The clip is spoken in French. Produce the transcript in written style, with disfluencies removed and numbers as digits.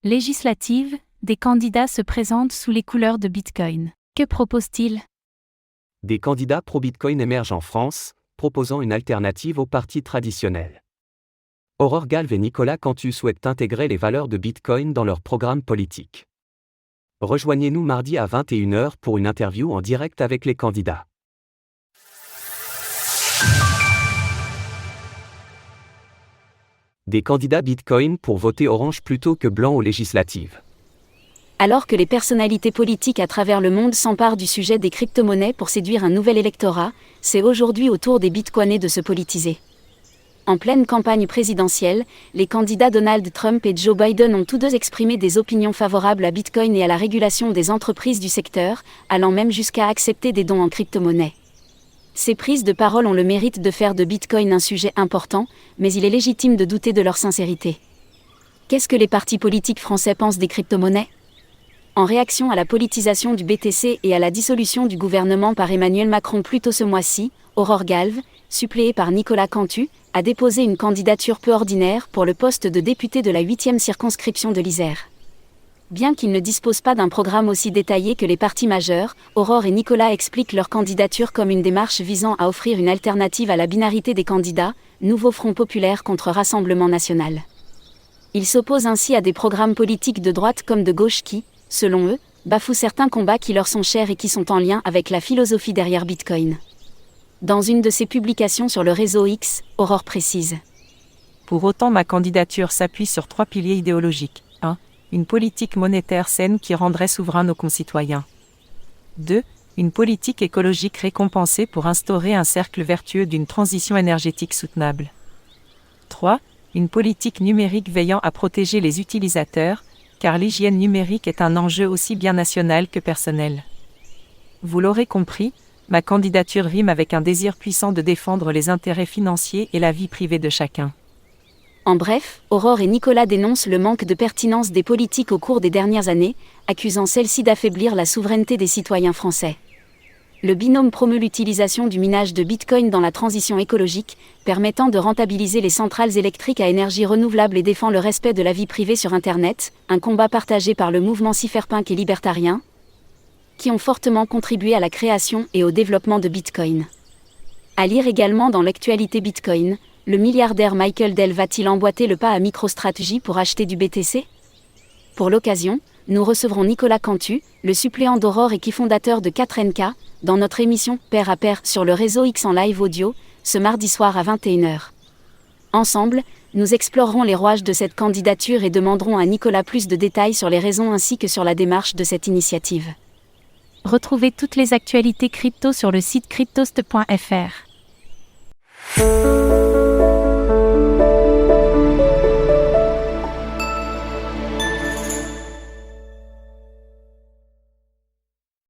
Législative, des candidats se présentent sous les couleurs de Bitcoin. Que proposent-ils ? Des candidats pro-Bitcoin émergent en France, proposant une alternative aux partis traditionnels. Aurore Galve et Nicolas Cantu souhaitent intégrer les valeurs de Bitcoin dans leur programme politique. Rejoignez-nous mardi à 21h pour une interview en direct avec les candidats. Des candidats Bitcoin pour voter orange plutôt que blanc aux législatives. Alors que les personnalités politiques à travers le monde s'emparent du sujet des crypto-monnaies pour séduire un nouvel électorat, c'est aujourd'hui au tour des bitcoinés de se politiser. En pleine campagne présidentielle, les candidats Donald Trump et Joe Biden ont tous deux exprimé des opinions favorables à Bitcoin et à la régulation des entreprises du secteur, allant même jusqu'à accepter des dons en crypto-monnaie. Ces prises de parole ont le mérite de faire de Bitcoin un sujet important, mais il est légitime de douter de leur sincérité. Qu'est-ce que les partis politiques français pensent des crypto-monnaies ? En réaction à la politisation du BTC et à la dissolution du gouvernement par Emmanuel Macron plus tôt ce mois-ci, Aurore Galve, suppléée par Nicolas Cantu, a déposé une candidature peu ordinaire pour le poste de député de la 8e circonscription de l'Isère. Bien qu'ils ne disposent pas d'un programme aussi détaillé que les partis majeurs, Aurore et Nicolas expliquent leur candidature comme une démarche visant à offrir une alternative à la binarité des candidats, Nouveau Front Populaire contre Rassemblement National. Ils s'opposent ainsi à des programmes politiques de droite comme de gauche qui, selon eux, bafouent certains combats qui leur sont chers et qui sont en lien avec la philosophie derrière Bitcoin. Dans une de ses publications sur le réseau X, Aurore précise. Pour autant, ma candidature s'appuie sur 3 piliers idéologiques. 1. Une politique monétaire saine qui rendrait souverains nos concitoyens. 2. Une politique écologique récompensée pour instaurer un cercle vertueux d'une transition énergétique soutenable. 3. Une politique numérique veillant à protéger les utilisateurs, car l'hygiène numérique est un enjeu aussi bien national que personnel. Vous l'aurez compris, ma candidature rime avec un désir puissant de défendre les intérêts financiers et la vie privée de chacun. En bref, Aurore et Nicolas dénoncent le manque de pertinence des politiques au cours des dernières années, accusant celles-ci d'affaiblir la souveraineté des citoyens français. Le binôme promeut l'utilisation du minage de Bitcoin dans la transition écologique, permettant de rentabiliser les centrales électriques à énergie renouvelable et défend le respect de la vie privée sur Internet, un combat partagé par le mouvement cypherpunk et libertarien, qui ont fortement contribué à la création et au développement de Bitcoin. À lire également dans l'actualité Bitcoin, le milliardaire Michael Dell va-t-il emboîter le pas à MicroStrategy pour acheter du BTC ? Pour l'occasion, nous recevrons Nicolas Cantu, le suppléant d'Aurore et fondateur de 4NK, dans notre émission Pair à Pair sur le réseau X en live audio, ce mardi soir à 21h. Ensemble, nous explorerons les rouages de cette candidature et demanderons à Nicolas plus de détails sur les raisons ainsi que sur la démarche de cette initiative. Retrouvez toutes les actualités crypto sur le site cryptost.fr.